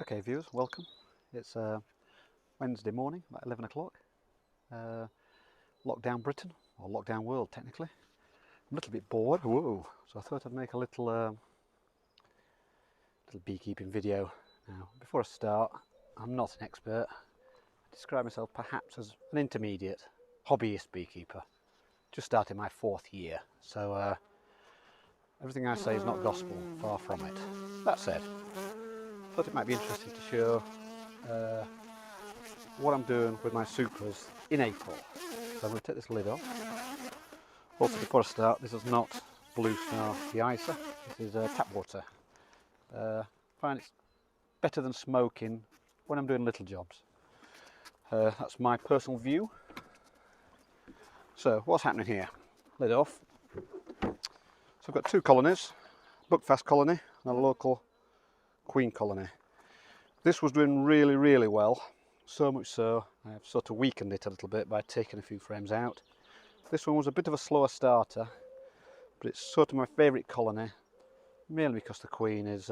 Okay viewers, welcome. It's Wednesday morning, about 11 o'clock. Lockdown Britain, or lockdown world technically. I'm a little bit bored, whoa, so I thought I'd make a little beekeeping video. Now, before I start, I'm not an expert. I describe myself perhaps as an intermediate, hobbyist beekeeper. Just started my 4th year, so everything I say is not gospel, far from it. That said, I thought it might be interesting to show what I'm doing with my supers in April. So I'm going to take this lid off. Also, before I start, this is not Blue Star de-icer, this is tap water. I find it's better than smoking when I'm doing little jobs. That's my personal view. So what's happening here? Lid off. So I've got two colonies, Buckfast colony and a local queen colony. This was doing really well, so much so I've sort of weakened it a little bit by taking a few frames out. This one was a bit of a slower starter, but it's sort of my favourite colony, mainly because the queen is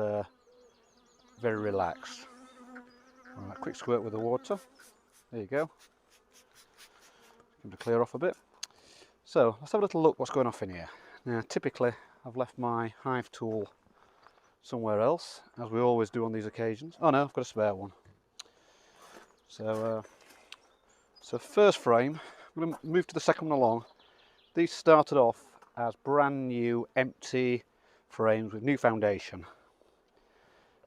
very relaxed. Alright, quick squirt with the water. There you go. Give it to clear off a bit. So let's have a little look what's going off in here. Now typically I've left my hive tool somewhere else, as we always do on these occasions. Oh no, I've got a spare one. So first frame, I'm going to move to the second one along. These started off as brand new empty frames with new foundation.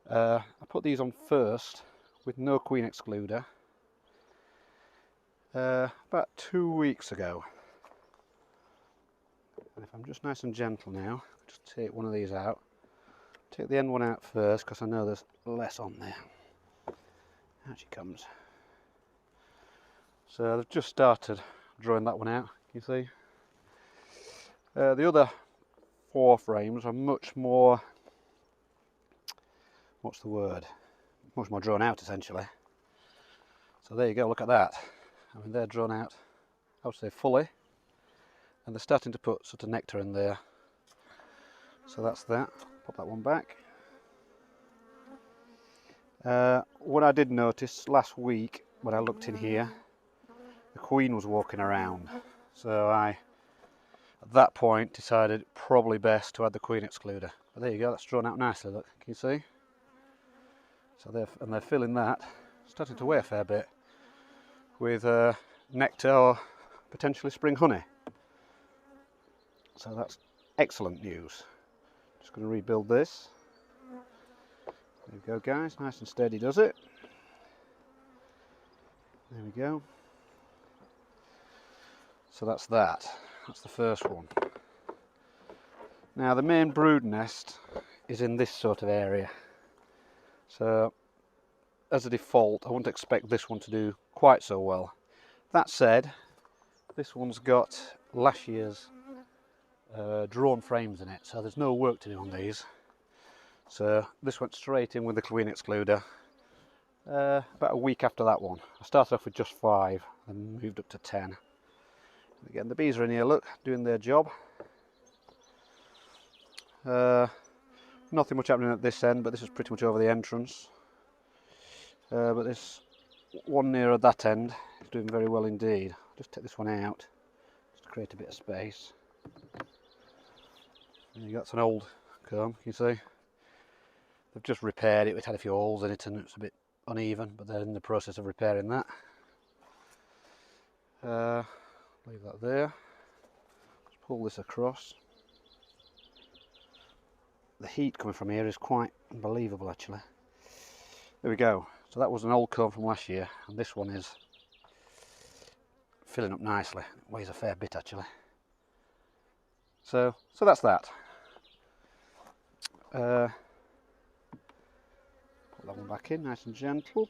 I put these on first with no queen excluder about 2 weeks ago. And if I'm just nice and gentle now, just take one of these out. Take the end one out first because I know there's less on there. Out she comes. So I've just started drawing that one out, you see. The other 4 frames are much more, what's the word? Much more drawn out essentially. So there you go, look at that. I mean, they're drawn out, I would say fully, and they're starting to put sort of nectar in there. So that's that. Pop that one back. What I did notice last week when I looked in here, the queen was walking around. So I, at that point, decided probably best to add the queen excluder. But there you go, that's drawn out nicely, look, can you see? So they're filling that, starting to weigh a fair bit, with nectar or potentially spring honey. So that's excellent news. Just going to rebuild this. There we go guys, nice and steady does it. There we go. So that's that. That's the first one. Now the main brood nest is in this sort of area. So as a default I wouldn't expect this one to do quite so well. That said, this one's got last year's drawn frames in it, so there's no work to do on these. So this went straight in with the queen excluder about a week after that one. I started off with just 5 and moved up to 10. Again, the bees are in here, look, doing their job. Nothing much happening at this end, but this is pretty much over the entrance. But this one nearer that end is doing very well indeed. I'll just take this one out, just to create a bit of space. There you go, that's an old comb, can you see? They've just repaired it, it had a few holes in it and it's a bit uneven, but they're in the process of repairing that. Leave that there. Just pull this across. The heat coming from here is quite unbelievable actually. There we go. So that was an old comb from last year, and this one is filling up nicely. It weighs a fair bit actually. So that's that. Put that one back in, nice and gentle.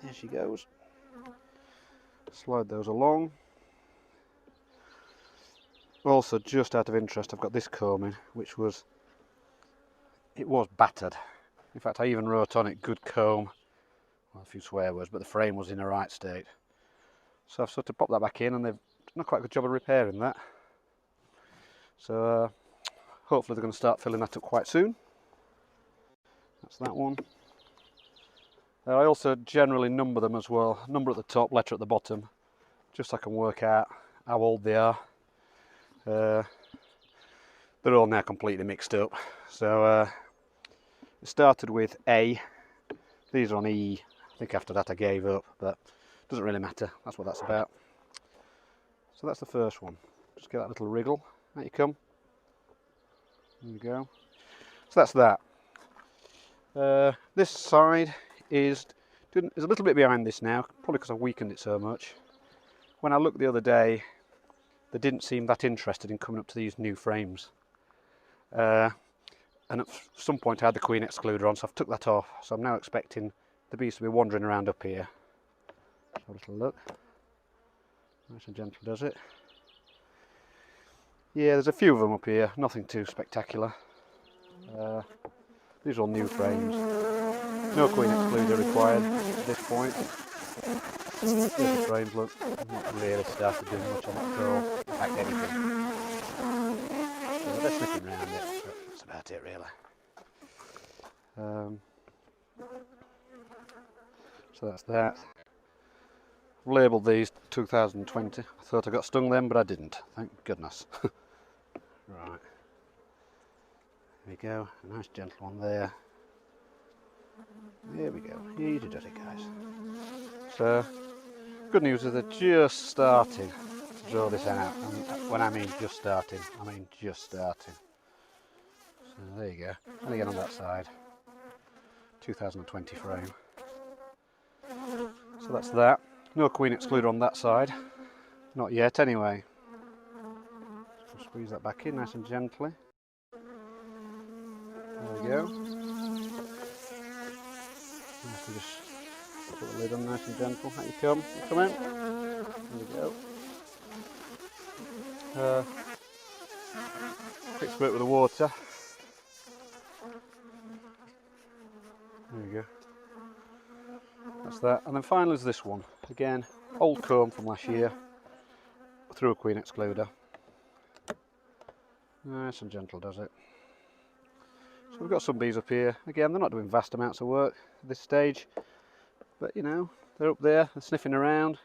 There she goes. Slide those along. Also, just out of interest, I've got this comb in, which was battered. In fact, I even wrote on it, good comb. Well, a few swear words, but the frame was in a right state. So I've sort of popped that back in, and they've done a quite good job of repairing that. So hopefully they're going to start filling that up quite soon. That's that one. I also generally number them as well. Number at the top, letter at the bottom, just so I can work out how old they are. They're all now completely mixed up. So it started with A. These are on E. I think after that I gave up, but it doesn't really matter. That's what that's about. So that's the first one. Just get that little wriggle. Out you come. There you go. So that's that. This side is a little bit behind this now, probably because I weakened it so much. When I looked the other day, they didn't seem that interested in coming up to these new frames. And at some point I had the queen excluder on, so I've took that off. So I'm now expecting the bees to be wandering around up here. Have a little look. Nice and gentle does it. Yeah, there's a few of them up here, nothing too spectacular. These are all new frames. No queen excluder required at this point. Here's the frames, look. I've not really started doing much on that at all. In fact, anything. So they're sniffing around it, but that's about it really. So that's that. I've labelled these 2020. I thought I got stung then, but I didn't. Thank goodness. Right. There we go. A nice gentle one there. There we go. Easy does it, guys. So, good news is they're just starting to draw this out. And when I mean just starting, I mean just starting. So there you go. And again on that side. 2020 frame. So that's that. No queen excluder on that side. Not yet anyway. So squeeze that back in nice and gently. There we go. Nice and just put the lid on nice and gentle. Out you come. You come in. There we go. Quick squirt with the water. There we go. That's that. And then finally is this one. Again, old comb from last year. Through a queen excluder. Nice and gentle does it. So we've got some bees up here. Again, they're not doing vast amounts of work at this stage. But you know, they're up there, they're sniffing around,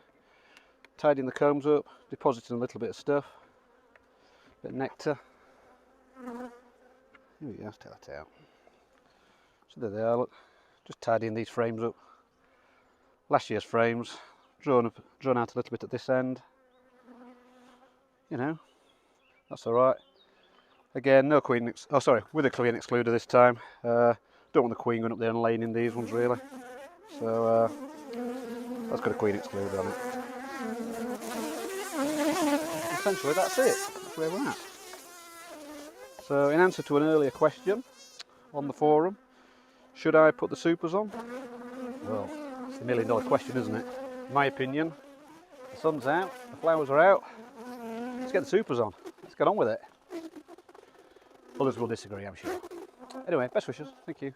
tidying the combs up, depositing a little bit of stuff. A bit of nectar. Here we go, let's take that out. So there they are, look. Just tidying these frames up. Last year's frames, drawn out a little bit at this end. You know, that's all right. Again, no queen, with a queen excluder this time. Don't want the queen going up there and laying in these ones really. So that's got a queen excluder on it. Essentially that's it, that's where we're at. So in answer to an earlier question on the forum, should I put the supers on? Well, it's the $1 million question, isn't it? In my opinion, the sun's out, the flowers are out, let's get the supers on, let's get on with it. Others will disagree, I'm sure. Anyway, best wishes, thank you.